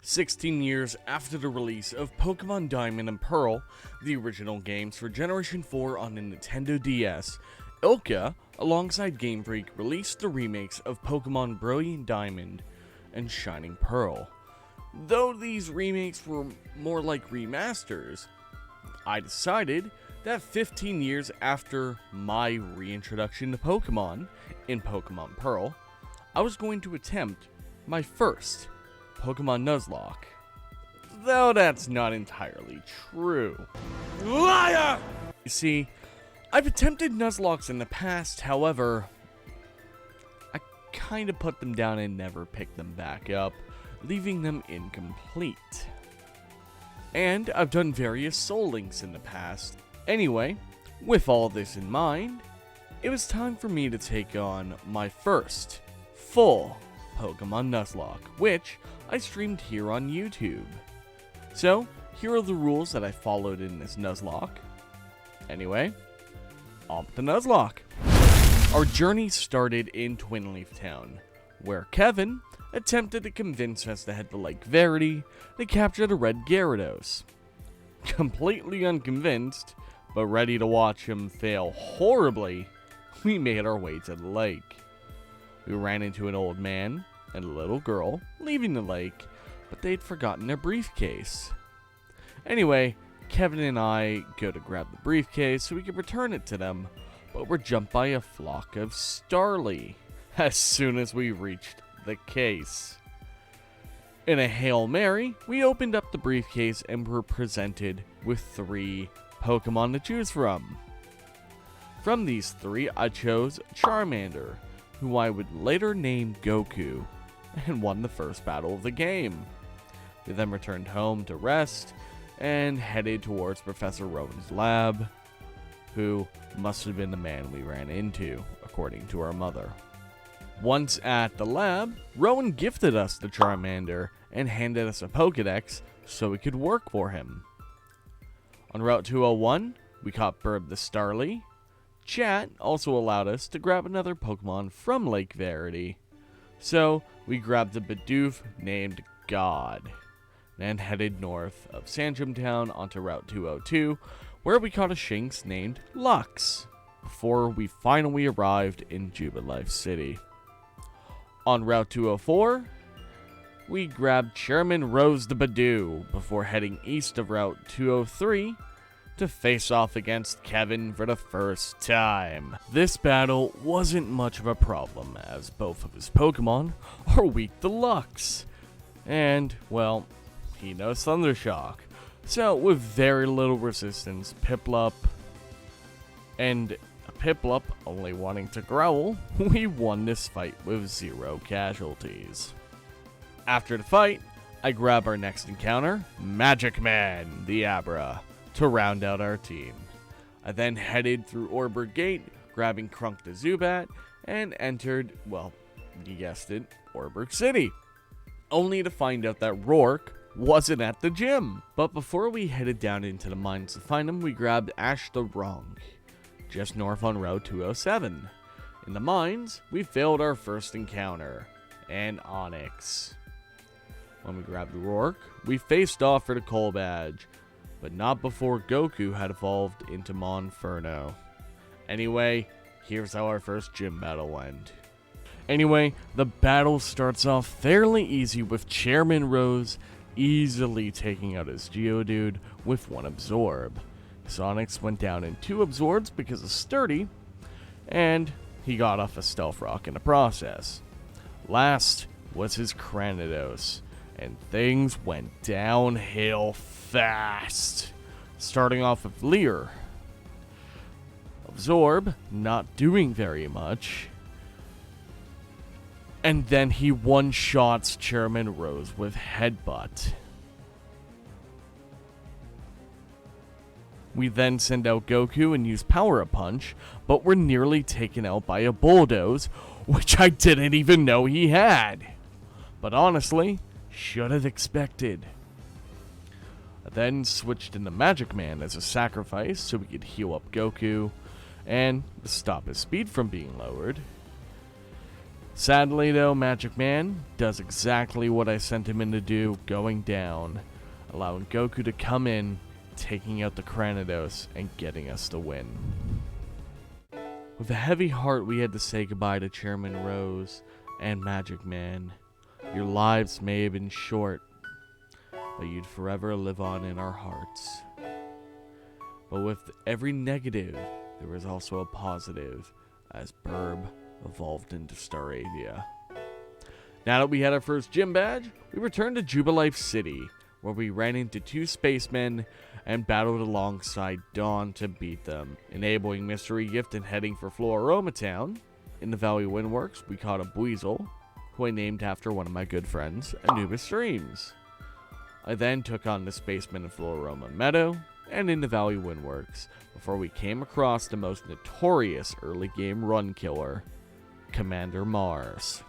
16 years after the release of Pokemon Diamond and Pearl, the original games for Generation 4 on the Nintendo DS, ILCA, alongside Game Freak, released the remakes of Pokemon Brilliant Diamond and Shining Pearl. Though these remakes were more like remasters, I decided that 15 years after my reintroduction to Pokemon in Pokemon Pearl, I was going to attempt my first Pokemon Nuzlocke. Though that's not entirely true. Liar! You see, I've attempted Nuzlockes in the past, however, I kinda put them down and never picked them back up, leaving them incomplete. And I've done various Soul Links in the past. Anyway, with all this in mind, it was time for me to take on my first full Pokemon Nuzlocke, which I streamed here on YouTube. So, here are the rules that I followed in this Nuzlocke. Anyway, on to Nuzlocke. Our journey started in Twin Leaf Town, where Kevin attempted to convince us to head to Lake Verity to capture the Red Gyarados. Completely unconvinced, but ready to watch him fail horribly, we made our way to the lake. We ran into an old man and a little girl leaving the lake, but they'd forgotten their briefcase. Anyway, Kevin and I go to grab the briefcase so we could return it to them, but were jumped by a flock of Starly as soon as we reached the case. In a Hail Mary, we opened up the briefcase and were presented with 3 Pokemon to choose from. From these 3, I chose Charmander, who I would later name Goku, and won the first battle of the game. We then returned home to rest, and headed towards Professor Rowan's lab, who must have been the man we ran into, according to our mother. Once at the lab, Rowan gifted us the Charmander, and handed us a Pokedex so we could work for him. On Route 201, we caught Burb the Starly. Chat also allowed us to grab another Pokemon from Lake Verity, so we grabbed a Bidoof named God, and headed north of Sandgem Town onto Route 202, where we caught a Shinx named Lux, before we finally arrived in Jubilife City. On Route 204, we grabbed Chairman Rose the Badoo before heading east of Route 203 to face off against Kevin for the first time. This battle wasn't much of a problem, as both of his Pokemon are weak to Lux. And, well, he knows Thundershock. So, with very little resistance, Piplup and Piplup only wanting to growl, we won this fight with 0 casualties. After the fight, I grab our next encounter, Magic Man, the Abra, to round out our team. I then headed through Orbert Gate, grabbing Krunk the Zubat, and entered, well, you guessed it, Orbert City. Only to find out that Rourke wasn't at the gym. But before we headed down into the mines to find him, we grabbed Ash the Wrong, just north on Route 207. In the mines, we failed our first encounter, an Onix. When we grabbed Rourke, we faced off for the Coal Badge, but not before Goku had evolved into Monferno. Anyway, here's how our first gym battle went. Anyway, the battle starts off fairly easy with Chairman Rose easily taking out his Geodude with 1 Absorb. His Onix went down in 2 Absorbs because of Sturdy, and he got off a Stealth Rock in the process. Last was his Cranidos, and things went downhill fast. Starting off with Leer. Absorb, not doing very much. And then he one-shots Chairman Rose with Headbutt. We then send out Goku and use Power-Up Punch, but we're nearly taken out by a Bulldoze, which I didn't even know he had. But honestly, should have expected. I then switched into Magic Man as a sacrifice so we could heal up Goku and stop his speed from being lowered. Sadly though, Magic Man does exactly what I sent him in to do, going down, allowing Goku to come in, taking out the Cranidos, and getting us the win. With a heavy heart, we had to say goodbye to Chairman Rose and Magic Man. Your lives may have been short, but you'd forever live on in our hearts. But with every negative, there was also a positive, as Burb evolved into Staravia. Now that we had our first gym badge, we returned to Jubilife City, where we ran into 2 spacemen and battled alongside Dawn to beat them, enabling Mystery Gift and heading for Floroma Town. In the Valley Windworks, we caught a Buizel, who I named after one of my good friends, Anubis Dreams. I then took on the spacemen in Floroma Meadow and in the Valley Windworks before we came across the most notorious early game run killer, Commander Mars.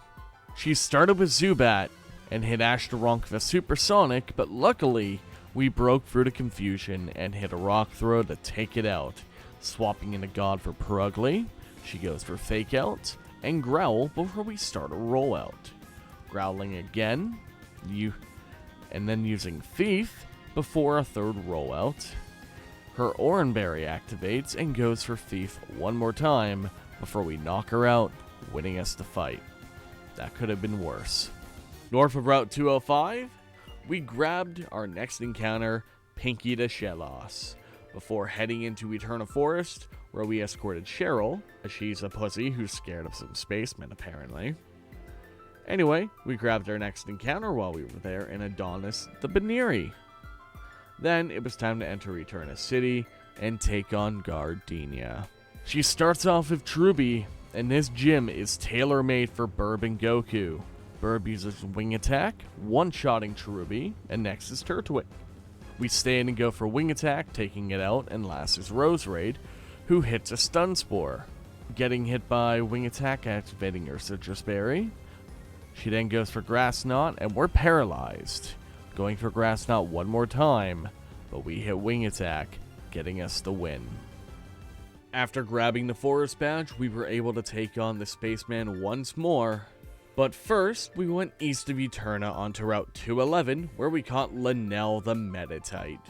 She started with Zubat and hit Ashtaronk with a supersonic, but luckily we broke through the confusion and hit a rock throw to take it out, swapping into God for Purugly. She goes for Fake Out and Growl before we start a rollout. Growling again, and then using Thief before a third rollout. Her Oranberry activates and goes for Thief one more time before we knock her out, winning us the fight. That could have been worse. North of Route 205, we grabbed our next encounter, Pinky the Shellos, before heading into Eternal Forest, where we escorted Cheryl, as she's a pussy who's scared of some spacemen apparently. Anyway, we grabbed our next encounter while we were there in Adonis the Baneri. Then it was time to enter Eterna City and take on Gardenia. She starts off with Truby, and this gym is tailor-made for Burb and Goku. Burb uses Wing Attack, one-shotting Cherubi, and next is Turtwig. We stay in and go for Wing Attack, taking it out, and last is Roserade, who hits a Stun Spore. Getting hit by Wing Attack, activating her Citrus Berry. She then goes for Grass Knot, and we're paralyzed. Going for Grass Knot one more time, but we hit Wing Attack, getting us the win. After grabbing the Forest Badge, we were able to take on the Spaceman once more. But first, we went east of Eterna onto Route 211, where we caught Linnell the Metatite.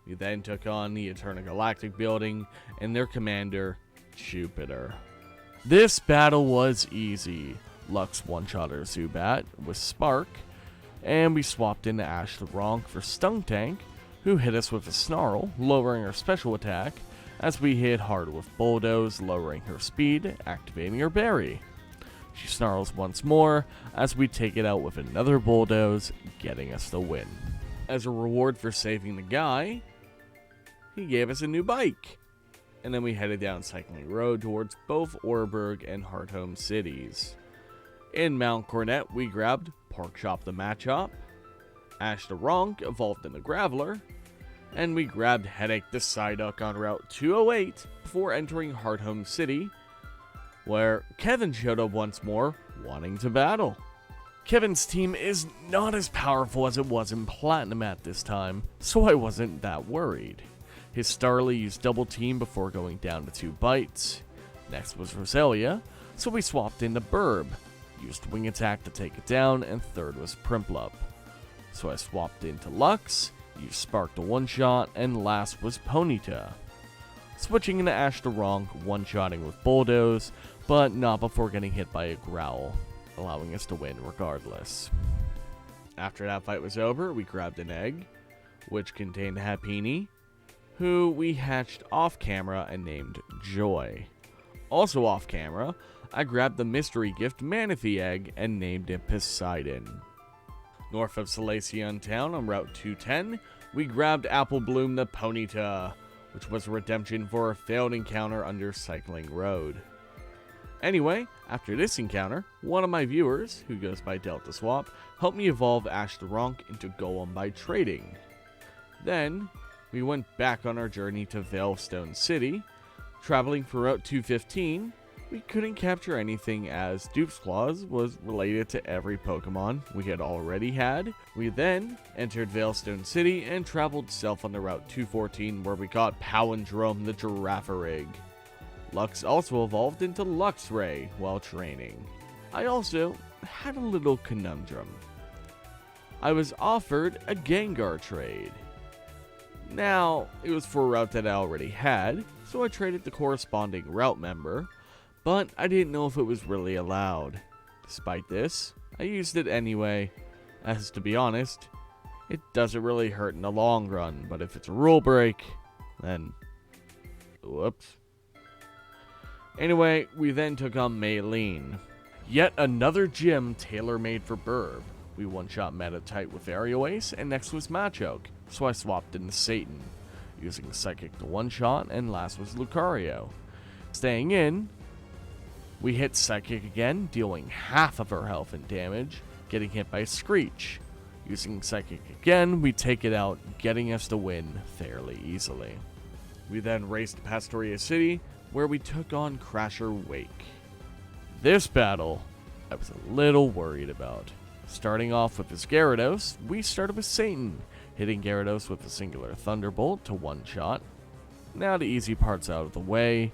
We then took on the Eterna Galactic Building and their commander, Jupiter. This battle was easy. Lux one-shot her Zubat with Spark, and we swapped into Ashtaronk for Stung Tank, who hit us with a Snarl, lowering her special attack, as we hit hard with Bulldoze, lowering her speed, activating her Berry. She snarls once more, as we take it out with another Bulldoze, getting us the win. As a reward for saving the guy, he gave us a new bike. And then we headed down Cycling Road towards both Orberg and Hearthome cities. In Mount Cornet, we grabbed Porkchop the Machop, Ashtaronk evolved into Graveler, and we grabbed Headache the Psyduck on Route 208 before entering Hearthome City, where Kevin showed up once more, wanting to battle. Kevin's team is not as powerful as it was in Platinum at this time, so I wasn't that worried. His Starly used Double Team before going down to 2 bites. Next was Roselia, so we swapped into Burb, used Wing Attack to take it down, and third was Prinplup. So I swapped into Lux, used Spark to one-shot, and last was Ponyta. Switching into Ashtaronk, one-shotting with Bulldoze, but not before getting hit by a Growl, allowing us to win regardless. After that fight was over, we grabbed an egg, which contained Happiny, who we hatched off-camera and named Joy. Also off-camera, I grabbed the mystery gift Manaphy egg and named it Poseidon. North of Salacion Town on Route 210, we grabbed Apple Bloom the Ponyta, which was a redemption for a failed encounter under Cycling Road. Anyway, after this encounter, one of my viewers, who goes by Delta Swap, helped me evolve Ashtaronk into Golem by trading. Then, we went back on our journey to Veilstone City. Traveling for Route 215, we couldn't capture anything as Dupe's Claws was related to every Pokemon we had already had. We then entered Veilstone City and traveled south on the Route 214 where we caught Palindrome the Girafarig. Lux also evolved into Luxray while training. I also had a little conundrum. I was offered a Gengar trade. Now, it was for a route that I already had, so I traded the corresponding route member, but I didn't know if it was really allowed. Despite this, I used it anyway, as to be honest, it doesn't really hurt in the long run, but if it's a rule break, then whoops. Anyway, we then took on Maylene. Yet another gym tailor-made for Burb. We one-shot Meditite with Aerial Ace, and next was Machoke, so I swapped into Satan, using Psychic to one-shot, and last was Lucario. Staying in, we hit Psychic again, dealing half of her health and damage, getting hit by Screech. Using Psychic again, we take it out, getting us to win fairly easily. We then raced to Pastoria City, where we took on Crasher Wake. This battle, I was a little worried about. Starting off with his Gyarados, we started with Satan, hitting Gyarados with a singular Thunderbolt to one-shot. Now the easy part's out of the way,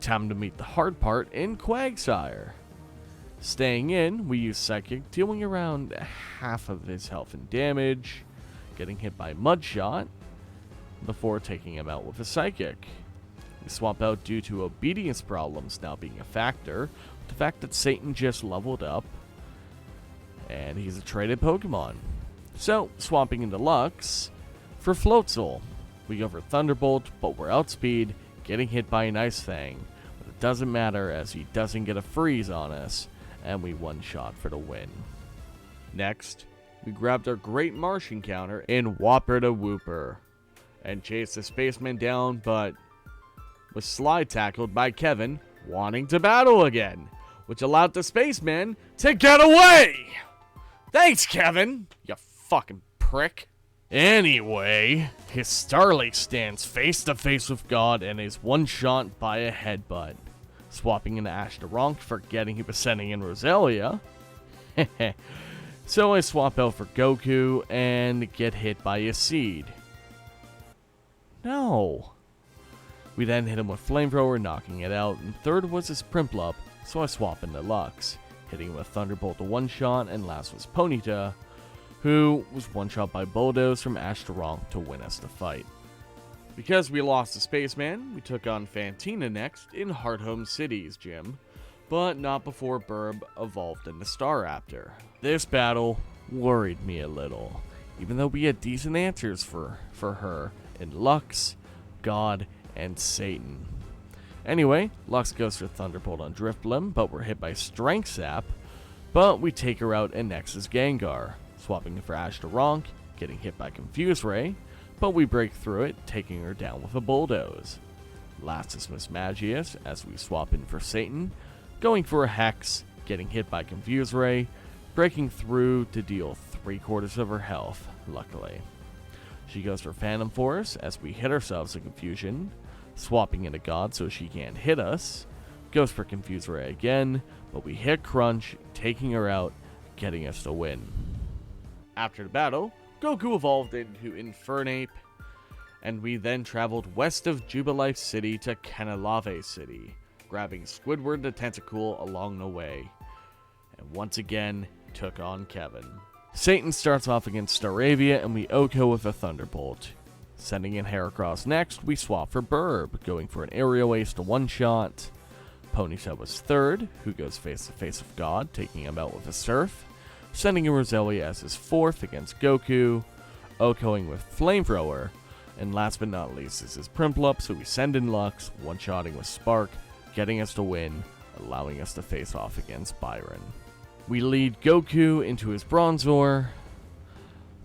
time to meet the hard part in Quagsire. Staying in, we use Psychic, dealing around half of his health and damage, getting hit by Mudshot, before taking him out with a Psychic. We swap out due to obedience problems now being a factor, the fact that Satan just leveled up, and he's a traded Pokemon. So, swapping into Lux for Floatzel. We go for Thunderbolt, but we're outspeed, getting hit by an Ice Fang, but it doesn't matter as he doesn't get a freeze on us, and we one-shot for the win. Next, we grabbed our Great Marsh encounter in Whopper to Whooper, and chased the Spaceman down, but was slide tackled by Kevin, wanting to battle again, which allowed the Spaceman to get away! Thanks, Kevin, you fucking prick. Anyway, his Starly stands face to face with God and is one-shot by a headbutt. Swapping into Ashtaronk, forgetting he was sending in Roselia. So I swap out for Goku and get hit by a Seed. No. We then hit him with Flamethrower, knocking it out, and third was his Prinplup, so I swap into Lux, hitting him with Thunderbolt to one-shot, and last was Ponyta, who was one-shot by Bulldoze from Ashtaronk to win us the fight. Because we lost the Spaceman, we took on Fantina next in Hearthome City's gym, but not before Burb evolved into Staraptor. This battle worried me a little, even though we had decent answers for her in Lux, God, and Satan. Anyway, Lux goes for Thunderbolt on Drifblim, but we're hit by Strength Sap, but we take her out and next is Gengar, swapping for Ashtaronk, getting hit by Confuse Ray, but we break through it, taking her down with a Bulldoze. Last is Miss Magius, as we swap in for Satan, going for a Hex, getting hit by Confuse Ray, breaking through to deal 3/4 of her health, luckily. She goes for Phantom Force, as we hit ourselves in Confusion, swapping into God so she can't hit us, goes for Confuse Ray again, but we hit Crunch, taking her out, getting us the win. After the battle, Goku evolved into Infernape, and we then traveled west of Jubilife City to Canalave City, grabbing Squidward the Tentacool along the way, and once again took on Kevin. Satan starts off against Staravia, and we OHKO with a Thunderbolt. Sending in Heracross next, we swap for Burb, going for an Aerial Ace to one-shot. Ponyta was third, who goes face to face with God, taking him out with a Surf. Sending in Roselia as his fourth against Goku, OHKOing with Flamethrower, and last but not least is his Prinplup, so we send in Lux, one-shotting with Spark, getting us to win, allowing us to face off against Byron. We lead Goku into his Bronzor,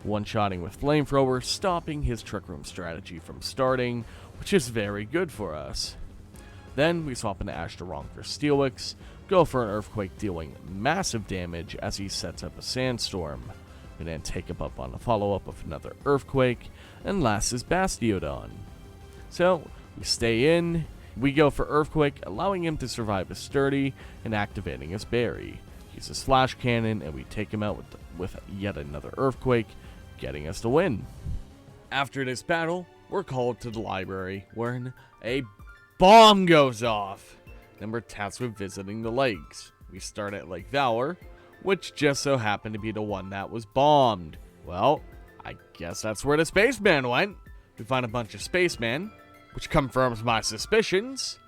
one-shotting with Flamethrower, stopping his Trick Room strategy from starting, which is very good for us. Then we swap into Ashtaronk for Steelix, go for an Earthquake dealing massive damage as he sets up a Sandstorm. We then take him up on a follow-up of another Earthquake, and last is Bastiodon. So, we stay in, we go for Earthquake, allowing him to survive a Sturdy, and activating his Berry. Uses Flash Cannon, and we take him out with yet another Earthquake, getting us the win. After this battle, we're called to the library, wherein a bomb goes off. Then we're tasked with visiting the lakes. We start at Lake Valor, which just so happened to be the one that was bombed. Well, I guess that's where the spaceman went. We find a bunch of spacemen, which confirms my suspicions,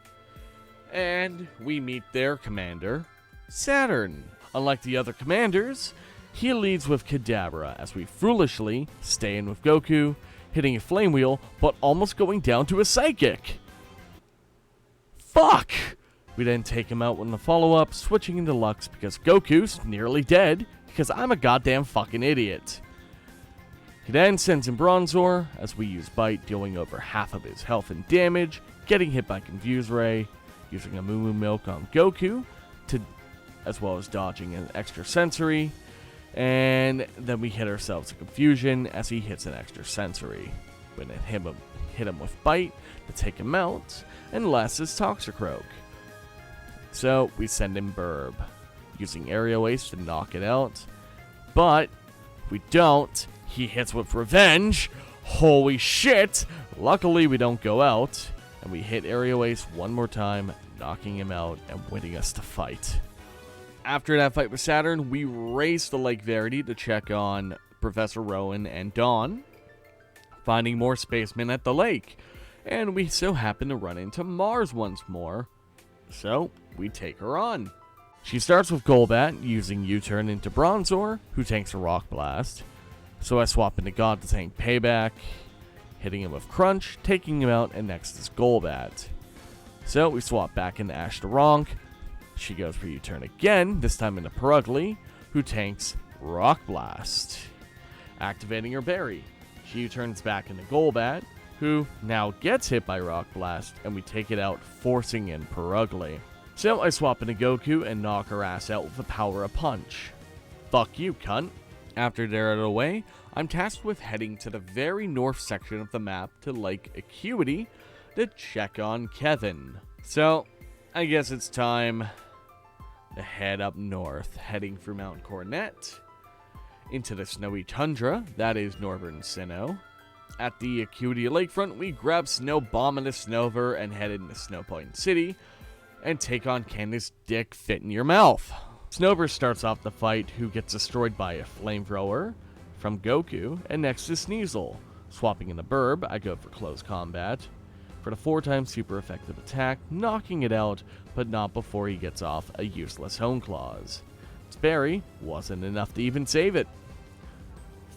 and we meet their commander, Saturn. Unlike the other commanders, he leads with Kadabra as we foolishly stay in with Goku, hitting a flame wheel, but almost going down to a psychic. Fuck! We then take him out in the follow-up, switching into Lux because Goku's nearly dead, because I'm a goddamn fucking idiot. He then sends in Bronzor, as we use Bite, dealing over half of his health and damage, getting hit by Confuse Ray, using a Moo Moo Milk on Goku, as well as dodging an extra sensory, and then we hit ourselves a Confusion as he hits an extra sensory. We then hit him with Bite to take him out, and last is Toxicroak. So we send in Burb, using Aerial Ace to knock it out, but if we don't, he hits with Revenge. Holy shit! Luckily we don't go out, and we hit Aerial Ace one more time, knocking him out and winning us the fight. After that fight with Saturn, we race to Lake Verity to check on Professor Rowan and Dawn, finding more spacemen at the lake, and we so happen to run into Mars once more, so we take her on. She starts with Golbat, using U-turn into Bronzor, who tanks a Rock Blast, so I swap into God to tank Payback, hitting him with Crunch, taking him out, and next is Golbat. So we swap back into Ash to Ronk. She goes for U-turn again, this time into Perugly, who tanks Rock Blast. Activating her Berry. She U-turns back into Golbat, who now gets hit by Rock Blast, and we take it out, forcing in Perugly. So I swap into Goku and knock her ass out with the power of Punch. Fuck you, cunt. After they're out of the way, I'm tasked with heading to the very north section of the map to Lake Acuity to check on Kevin. So, I guess it's time to head up north, heading through Mount Coronet, into the snowy tundra, that is northern Sinnoh. At the Acuity lakefront, we grab Snow Bomb and a Snover and head into Snow Point City, and take on Candace Dick Fit in Your Mouth. Snover starts off the fight, who gets destroyed by a flamethrower from Goku, and next is Sneasel. Swapping in the Burb, I go for close combat for the 4x super effective attack, knocking it out, but not before he gets off a useless Hone Claws. Its Berry wasn't enough to even save it.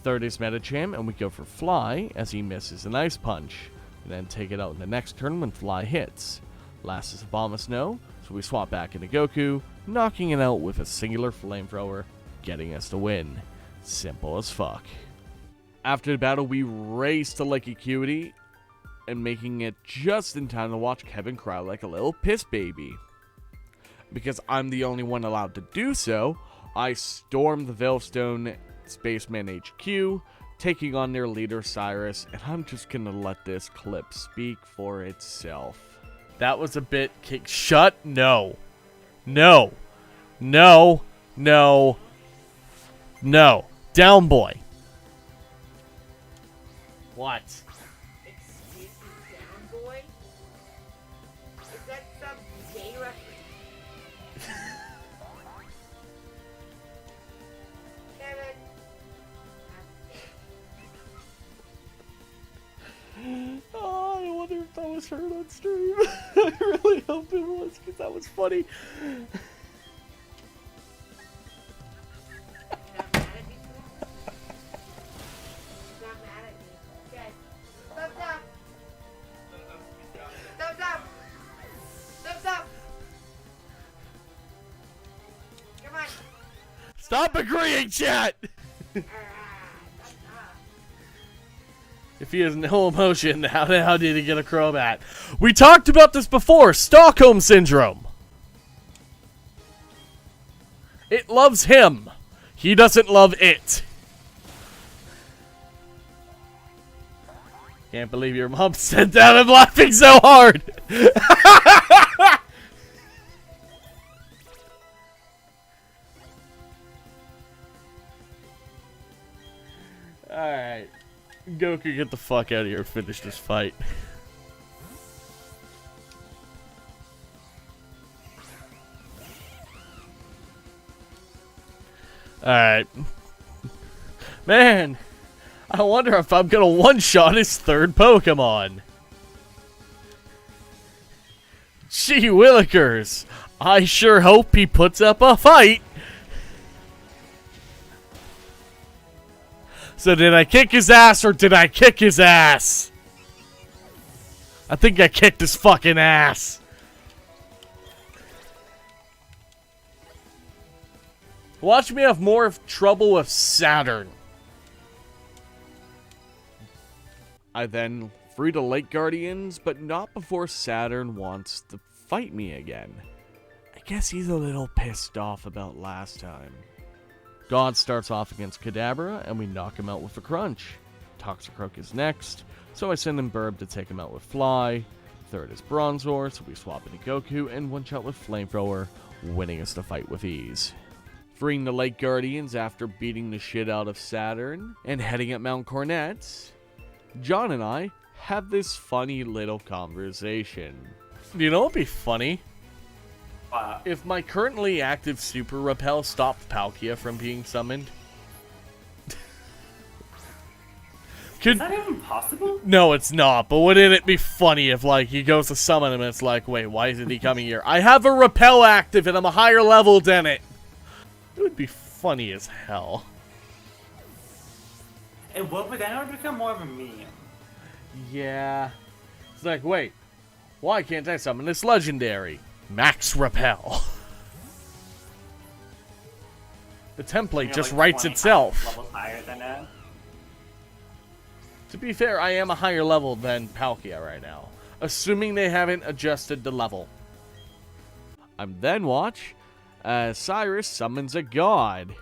Third is Medicham, and we go for Fly as he misses an Ice Punch, and then take it out in the next turn when Fly hits. Last is Abomasnow, so we swap back into Goku, knocking it out with a singular flamethrower, getting us the win. Simple as fuck. After the battle, we race to Lake Acuity, and making it just in time to watch Kevin cry like a little piss baby. Because I'm the only one allowed to do so, I storm the Veilstone Spaceman HQ, taking on their leader Cyrus, and I'm just gonna let this clip speak for itself. That was a bit kick. Shut. No. No. No. No. No. Down, boy. What? Excuse me, down, boy? Is that some gay reference? Kevin. Oh, I wonder if that was heard on stream. I really hope it was, because that was funny. Stop agreeing, chat! If he has no emotion, how did he get a Crobat? We talked about this before! Stockholm Syndrome! It loves him! He doesn't love it! Can't believe your mom said that, I'm laughing so hard! Alright. Goku, get the fuck out of here and finish this fight. Alright. Man, I wonder if I'm gonna one-shot his third Pokemon. Gee willikers, I sure hope he puts up a fight. So did I kick his ass or did I kick his ass? I think I kicked his fucking ass. Watch me have more trouble with Saturn. I then free the Lake Guardians, but not before Saturn wants to fight me again. I guess he's a little pissed off about last time. God starts off against Kadabra, and we knock him out with a Crunch. Toxicroak is next, so I send in Burb to take him out with Fly. Third is Bronzor, so we swap into Goku, and one-shot with Flamethrower, winning us the fight with ease. Freeing the Lake Guardians after beating the shit out of Saturn, and heading at Mount Cornet, John and I have this funny little conversation. You know what'd be funny? If my currently active Super Repel stopped Palkia from being summoned. Is that even possible? No, it's not, but wouldn't it be funny if, like, he goes to summon him and it's like, wait, why isn't he coming here? I have a Repel active and I'm a higher level than it! It would be funny as hell. It would, but then it would become more of a meme. Yeah. It's like, wait, why can't I summon this legendary? Max Repel. The template just like writes itself. Levels higher than that. To be fair, I am a higher level than Palkia right now, assuming they haven't adjusted the level. I'm then watch as Cyrus summons a god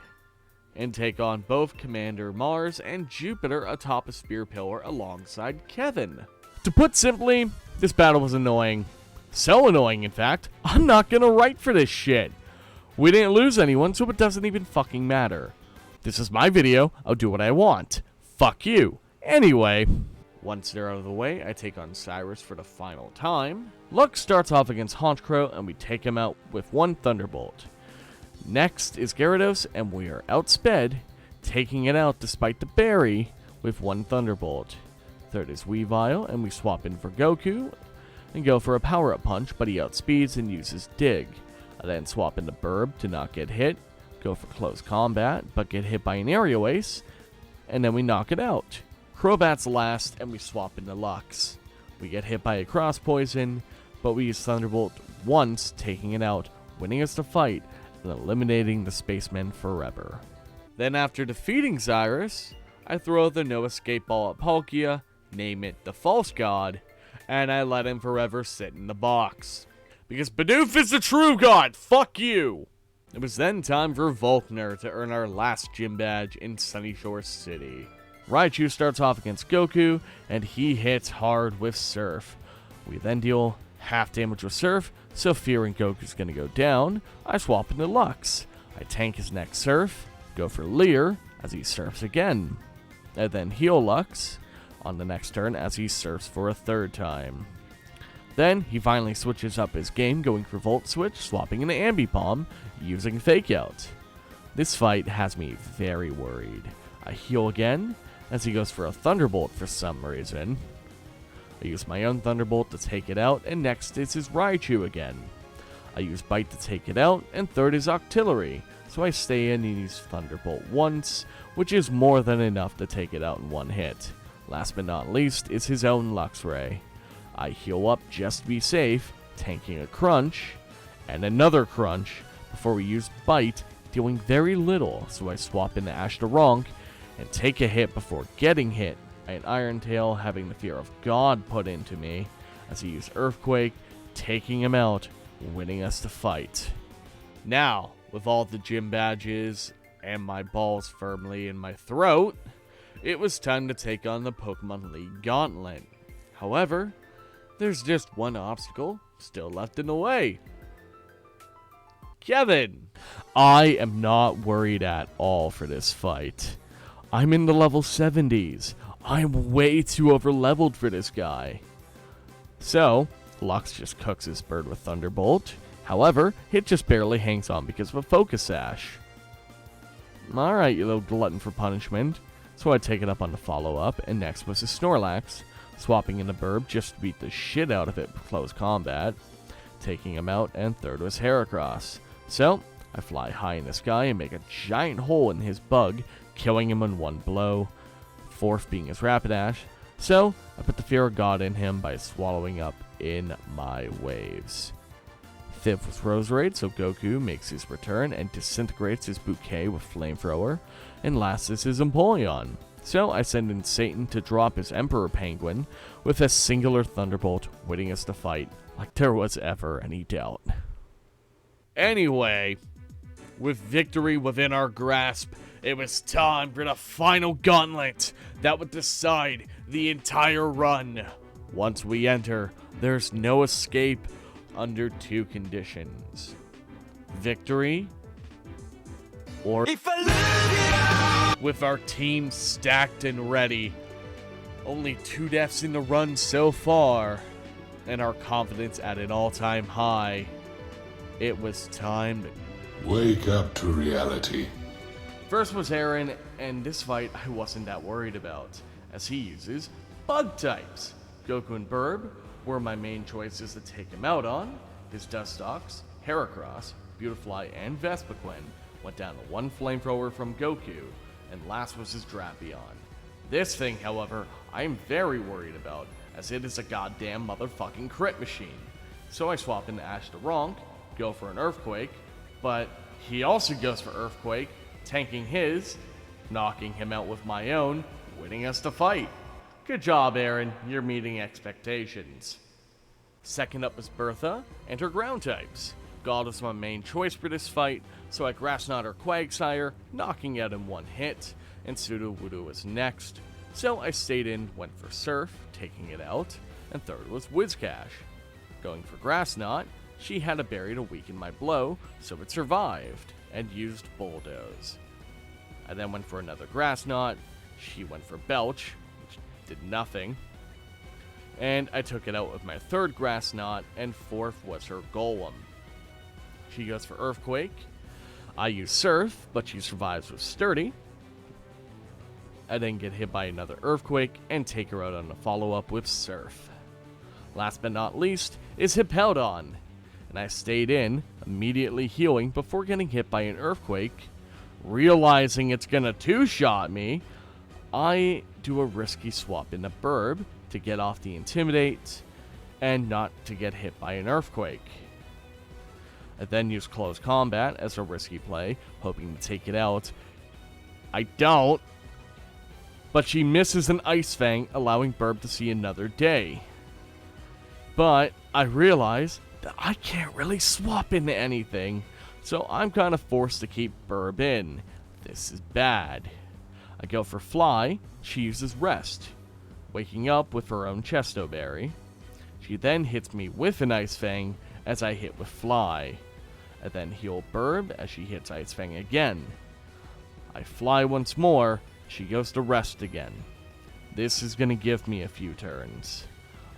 and take on both Commander Mars and Jupiter atop a spear pillar alongside Kevin. To put simply, this battle was annoying. So annoying, in fact, I'm not gonna write for this shit. We didn't lose anyone, so it doesn't even fucking matter. This is my video, I'll do what I want. Fuck you. Anyway, once they're out of the way, I take on Cyrus for the final time. Lux starts off against Honchkrow, and we take him out with one Thunderbolt. Next is Gyarados, and we are outsped, taking it out despite the berry with one Thunderbolt. Third is Weavile, and we swap in for Goku, and go for a power-up punch, but he outspeeds and uses Dig. I then swap into Burb to not get hit, go for close combat, but get hit by an Aerial Ace, and then we knock it out. Crobat's last, and we swap into Lux. We get hit by a Cross Poison, but we use Thunderbolt once, taking it out, winning us the fight, and eliminating the Spacemen forever. Then after defeating Cyrus, I throw the No Escape Ball at Palkia, name it the False God, and I let him forever sit in the box. Because Bidoof is the true god, fuck you! It was then time for Volkner to earn our last gym badge in Sunnyshore City. Raichu starts off against Goku, and he hits hard with Surf. We then deal half damage with Surf, so fearing Goku's gonna go down, I swap into Lux. I tank his next Surf, go for Leer, as he surfs again. I then heal Lux on the next turn as he surfs for a third time. Then, he finally switches up his game, going for Volt Switch, swapping into Ambipom, using Fake Out. This fight has me very worried. I heal again, as he goes for a Thunderbolt for some reason. I use my own Thunderbolt to take it out, and next is his Raichu again. I use Bite to take it out, and third is Octillery, so I stay in and use Thunderbolt once, which is more than enough to take it out in one hit. Last but not least is his own Luxray. I heal up just to be safe, tanking a Crunch, and another Crunch, before we use Bite, dealing very little, so I swap into Ashtaronk, and take a hit before getting hit by an Iron Tail, having the fear of God put into me, as he used Earthquake, taking him out, winning us the fight. Now, with all the gym badges and my balls firmly in my throat, it was time to take on the Pokemon League Gauntlet. However, there's just one obstacle still left in the way. Kevin! I am not worried at all for this fight. I'm in the level 70s. I'm way too overleveled for this guy. So, Lux just cooks his bird with Thunderbolt. However, it just barely hangs on because of a Focus Sash. Alright, you little glutton for punishment. So I take it up on the follow-up, and next was the Snorlax, swapping in the Burb just to beat the shit out of it for close combat, taking him out, and third was Heracross. So, I fly high in the sky and make a giant hole in his bug, killing him in one blow, fourth being his Rapidash. So, I put the Fear of God in him by swallowing up in my waves. Fifth was Roserade, so Goku makes his return and disintegrates his bouquet with Flamethrower. And last is his Empoleon. So I send in Satan to drop his Emperor Penguin with a singular Thunderbolt, winning us the fight like there was ever any doubt. Anyway, with victory within our grasp, it was time for the final gauntlet that would decide the entire run. Once we enter, there's no escape under two conditions: victory or with our team stacked and ready. Only 2 deaths in the run so far, and our confidence at an all-time high. It was time to wake up to reality. First was Aaron, and this fight I wasn't that worried about, as he uses bug types. Goku and Burb were my main choices to take him out on. His Dustox, Heracross, Beautifly, and Vespiquen went down to one Flamethrower from Goku, and last was his Drapion. This thing, however, I am very worried about, as it is a goddamn motherfucking crit machine. So I swap into Ash to Ronk, go for an Earthquake, but he also goes for Earthquake, tanking his, knocking him out with my own, winning us the fight. Good job, Aaron, you're meeting expectations. Second up was Bertha, and her ground types. God was my main choice for this fight, so I Grass Knot her Quagsire, knocking out in one hit, and Sudowoodo was next. So I stayed in, went for Surf, taking it out, and third was Whiscash. Going for Grass Knot, she had a berry to weaken my blow, so it survived, and used Bulldoze. I then went for another Grass Knot, she went for Belch, which did nothing, and I took it out with my third Grass Knot, and fourth was her Golem. She goes for Earthquake. I use Surf, but she survives with Sturdy. I then get hit by another Earthquake and take her out on a follow-up with Surf. Last but not least is Hippowdon, and I stayed in, immediately healing before getting hit by an Earthquake. Realizing it's gonna two-shot me, I do a risky swap into Burb to get off the Intimidate and not to get hit by an Earthquake. I then use Close Combat as a risky play, hoping to take it out. I don't, but she misses an Ice Fang, allowing Burb to see another day. But I realize that I can't really swap into anything, so I'm kind of forced to keep Burb in. This is bad. I go for Fly, she uses Rest, waking up with her own Chesto Berry. She then hits me with an Ice Fang as I hit with Fly. I then heal Burb as she hits Ice Fang again. I fly once more, she goes to Rest again. This is going to give me a few turns.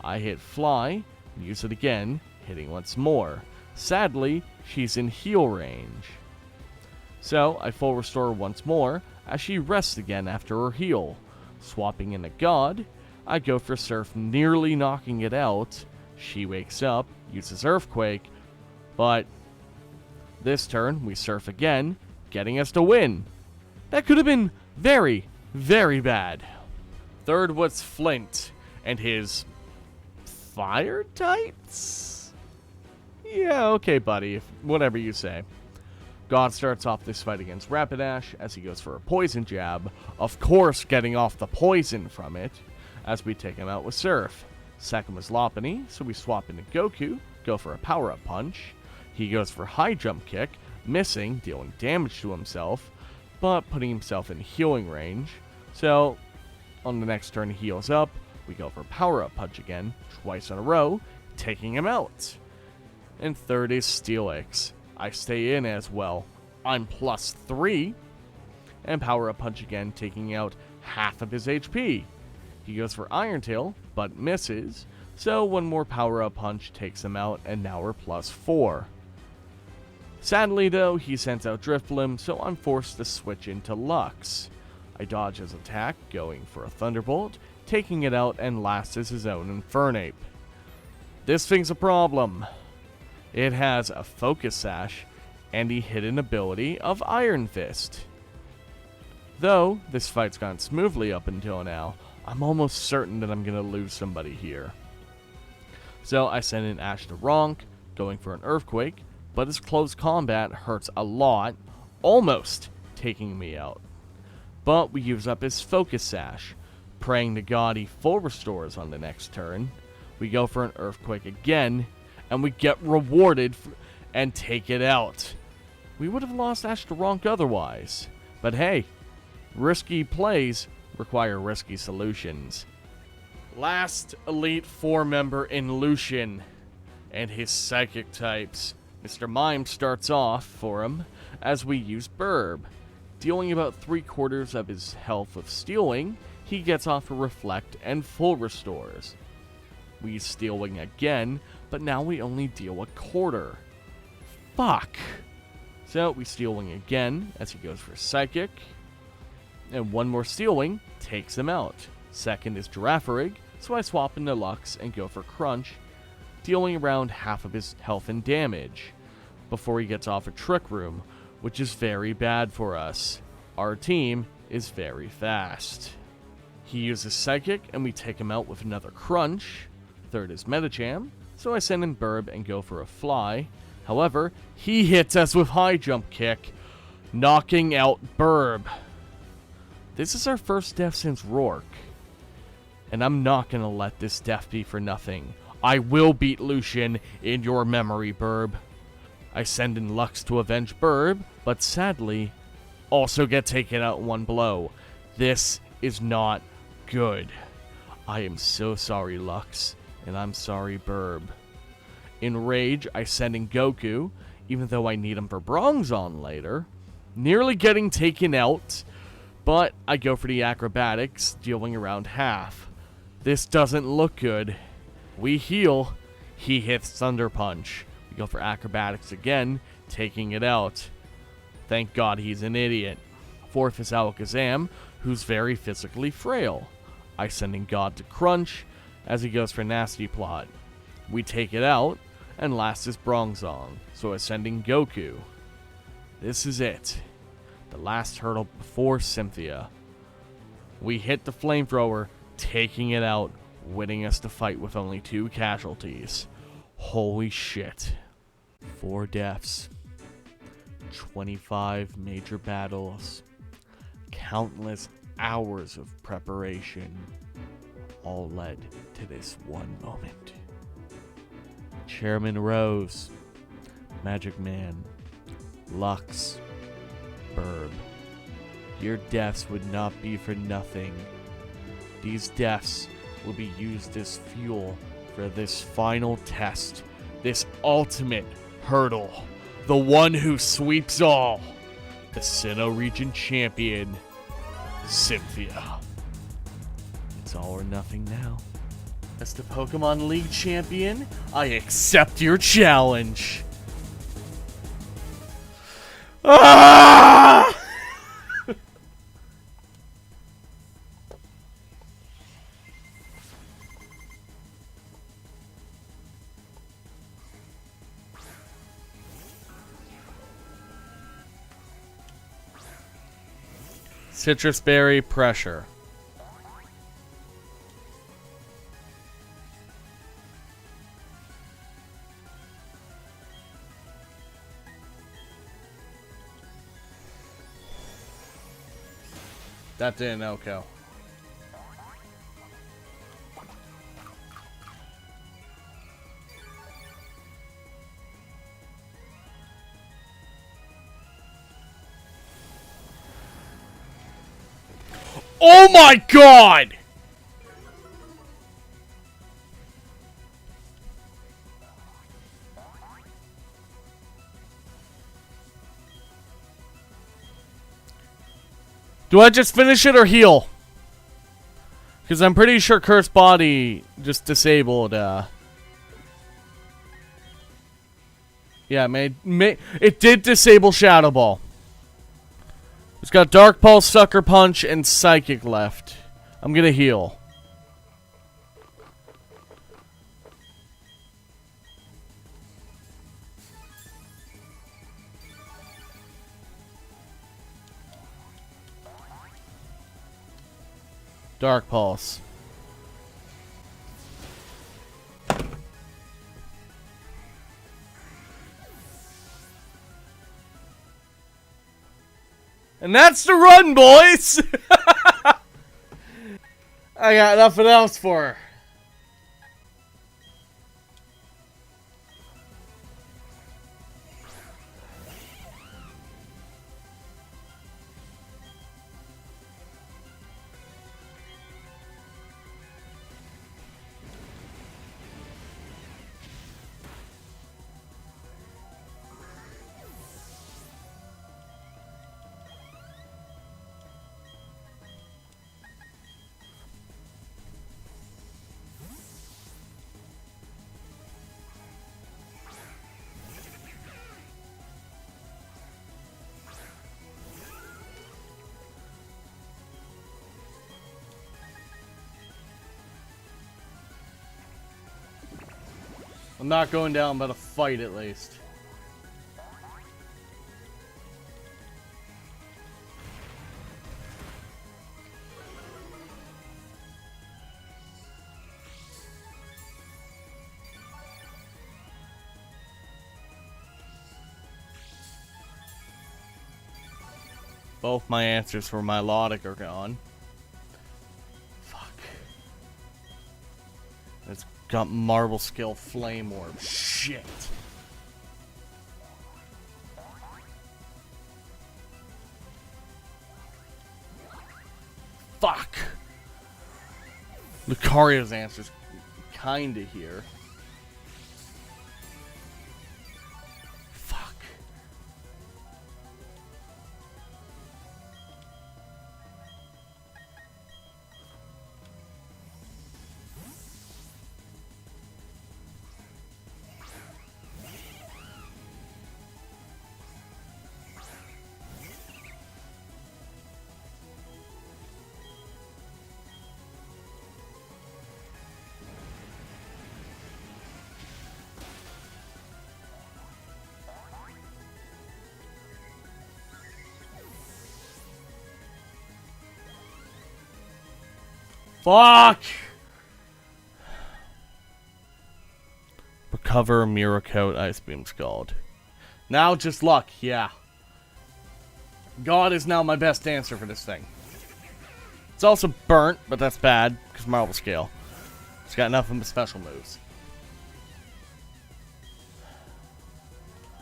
I hit Fly, use it again, hitting once more. Sadly, she's in heal range. So I full restore once more as she rests again after her heal. Swapping into God, I go for Surf, nearly knocking it out. She wakes up, uses Earthquake, but this turn we Surf again, getting us to win. That could have been very, very bad. Third was Flint and his fire types? Yeah, okay, buddy, whatever you say. God starts off this fight against Rapidash as he goes for a Poison Jab, of course getting off the poison from it, as we take him out with Surf. Second was Lopunny, so we swap into Goku, go for a Power-Up Punch. He goes for High Jump Kick, missing, dealing damage to himself, but putting himself in healing range. So, on the next turn he heals up, we go for Power-Up Punch again, twice in a row, taking him out. And third is Steelix. I stay in as well. I'm +3, and Power-Up Punch again, taking out half of his HP. He goes for Iron Tail, but misses, so one more Power-Up Punch takes him out, and now we're +4. Sadly though, he sends out Drifblim, so I'm forced to switch into Lux. I dodge his attack, going for a Thunderbolt, taking it out, and last is his own Infernape. This thing's a problem. It has a Focus Sash and the hidden ability of Iron Fist. Though this fight's gone smoothly up until now, I'm almost certain that I'm going to lose somebody here. So I send in Ash to Ronk, going for an Earthquake, but his close combat hurts a lot, almost taking me out. But we use up his Focus Sash, praying to God he full restores on the next turn. We go for an Earthquake again, and we get rewarded and take it out. We would have lost Ash to Ronk otherwise, but hey, risky plays require risky solutions. Last Elite Four member in Lucian and his psychic types. Mr. Mime starts off for him as we use Burb. Dealing about 3/4 of his health of Steel Wing, he gets off a Reflect and full restores. We use Steel Wing again, but now we only deal 1/4. Fuck! So we Steel Wing again as he goes for Psychic. And one more Steel Wing takes him out. Second is Girafarig, so I swap into Lux and go for Crunch, dealing around half of his health and damage, before he gets off a Trick Room, which is very bad for us. Our team is very fast. He uses Psychic, and we take him out with another Crunch. Third is Medicham, so I send in Burb and go for a Fly. However, he hits us with High Jump Kick, knocking out Burb. This is our first death since Rourke, and I'm not going to let this death be for nothing. I will beat Lucian in your memory, Burb. I send in Lux to avenge Burb, but sadly, also get taken out in one blow. This is not good. I am so sorry, Lux, and I'm sorry, Burb. In Rage, I send in Goku, even though I need him for Bronzong later, nearly getting taken out, but I go for the Acrobatics, dealing around half. This doesn't look good. We heal. He hits Thunder Punch. We go for Acrobatics again, taking it out. Thank God he's an idiot. Fourth is Alakazam, who's very physically frail. I send in God to Crunch as he goes for Nasty Plot. We take it out, and last is Bronzong, so I send in Goku. This is it. The last hurdle before Cynthia. We hit the Flamethrower, taking it out, winning us the fight with only 2 casualties. Holy shit. 4 deaths. 25 major battles. Countless hours of preparation. All led to this one moment. Chairman Rose. Magic Man. Lux. Burb. Your deaths would not be for nothing. These deaths will be used as fuel for this final test, this ultimate hurdle, the one who sweeps all, the Sinnoh Region Champion, Cynthia. It's all or nothing now. As the Pokemon League Champion, I accept your challenge. Ah! Citrus Berry Pressure. That didn't OHKO. Oh my god! Do I just finish it or heal? Because I'm pretty sure Cursed Body just disabled, Yeah, it did disable Shadow Ball. It's got Dark Pulse, Sucker Punch, and Psychic left. I'm gonna heal. Dark Pulse. And that's the run, boys! I got nothing else for her. I'm not going down, but a fight at least. Both my answers for Melodic are gone. Fuck. It's got Marble Skill Flame Orb. Shit. Fuck. Lucario's answer's kinda here. Fuck. Fuck! Recover, Mirror Coat, Ice Beam Scald. Now just luck, yeah. God is now my best answer for this thing. It's also burnt, but that's bad, because Marble Scale. It's got enough of the special moves.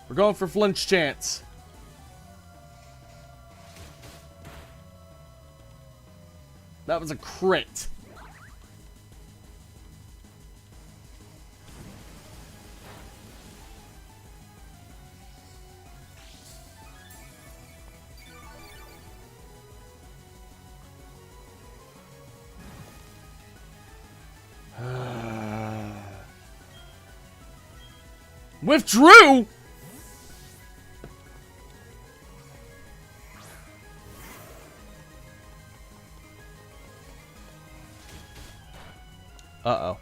We're going for Flinch Chance. That was a crit. Withdrew? Uh-oh.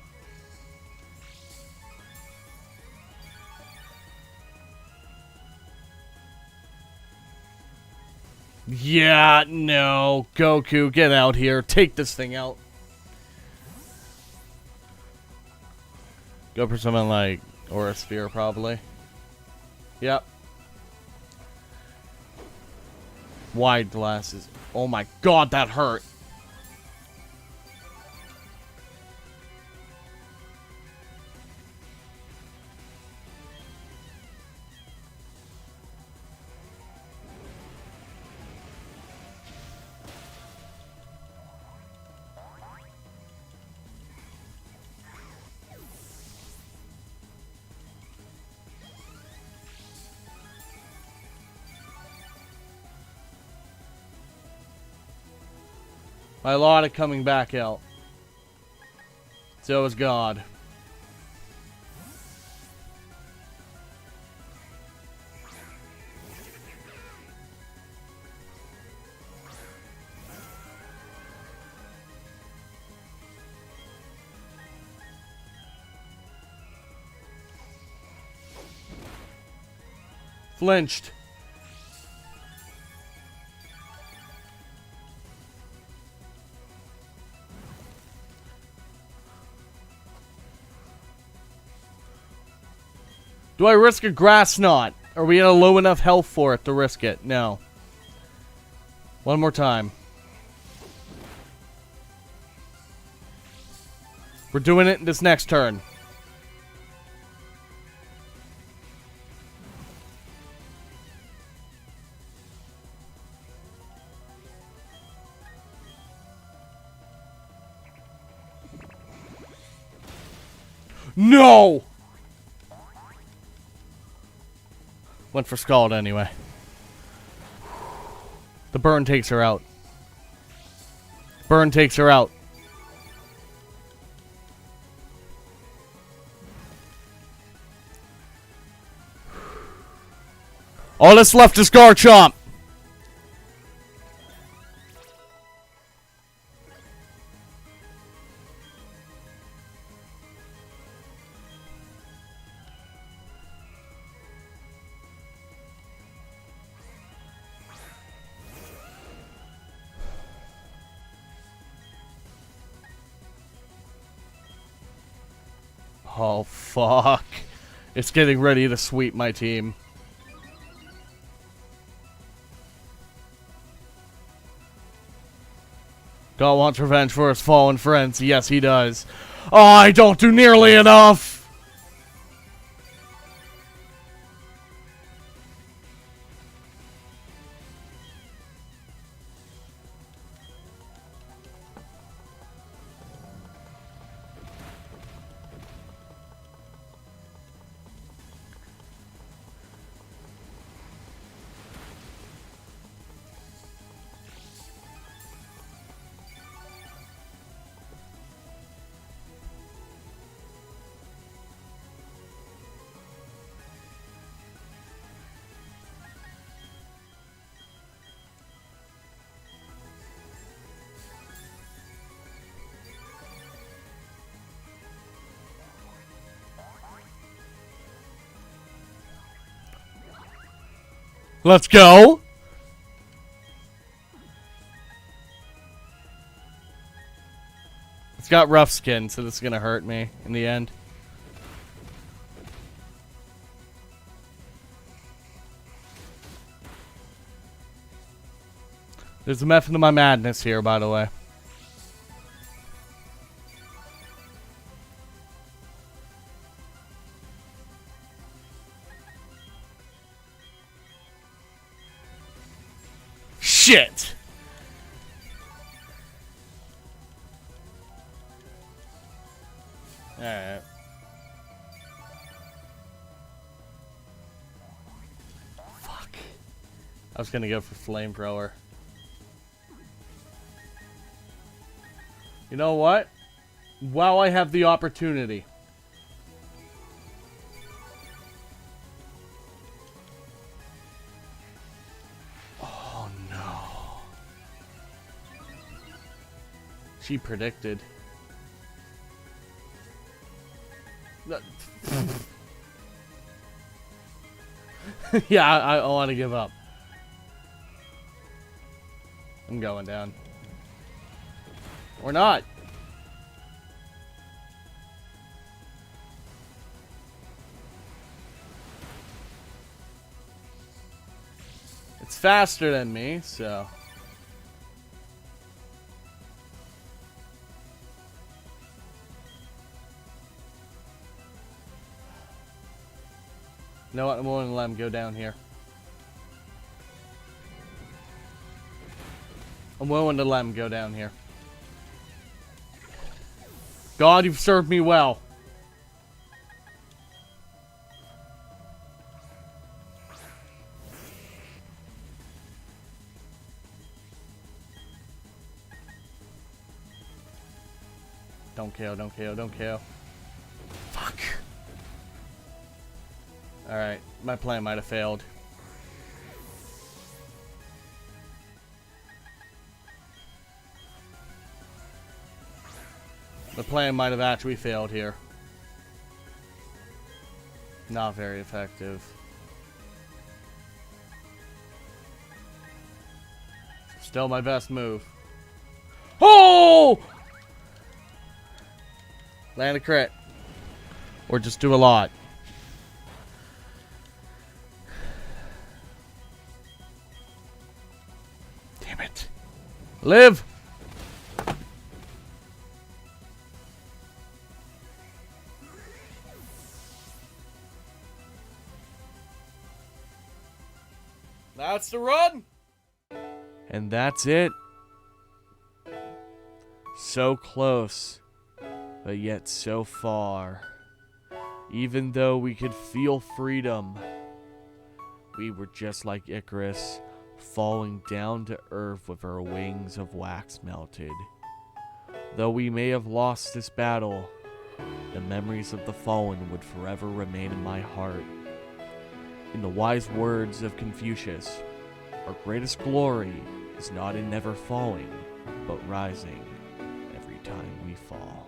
Yeah, no. Goku, get out here. Take this thing out. Go for something like Aura Sphere, probably. Yep. Wide glasses. Oh my god, that hurt. My lot of coming back out. So is God. Flinched. Do I risk a grass knot? Are we at a low enough health for it to risk it? No. One more time. We're doing it this next turn. No! Went for Scald anyway. The burn takes her out. Burn takes her out. All that's left is Garchomp. Oh, fuck. It's getting ready to sweep my team. God wants revenge for his fallen friends. Yes, he does. Oh, I don't do nearly enough! Let's go! It's got rough skin, so this is gonna hurt me in the end. There's a method to my madness here, by the way. Shit! Alright. Fuck. I was gonna go for Flamethrower. You know what? While I have the opportunity. Oh no. She predicted. Yeah, I want to give up. I'm going down. Or not. It's faster than me, so. You know what? I'm willing to let him go down here. I'm willing to let him go down here. God, you've served me well. Don't KO, don't KO, don't KO. Fuck. Alright, my plan might have failed. The plan might have actually failed here. Not very effective. Still my best move. Oh! Land a crit. Or just do a lot. Damn it. Live! That's the run! And that's it. So close, but yet so far. Even though we could feel freedom, we were just like Icarus, falling down to earth with our wings of wax melted. Though we may have lost this battle, the memories of the fallen would forever remain in my heart. In the wise words of Confucius, our greatest glory is not in never falling, but rising every time we fall.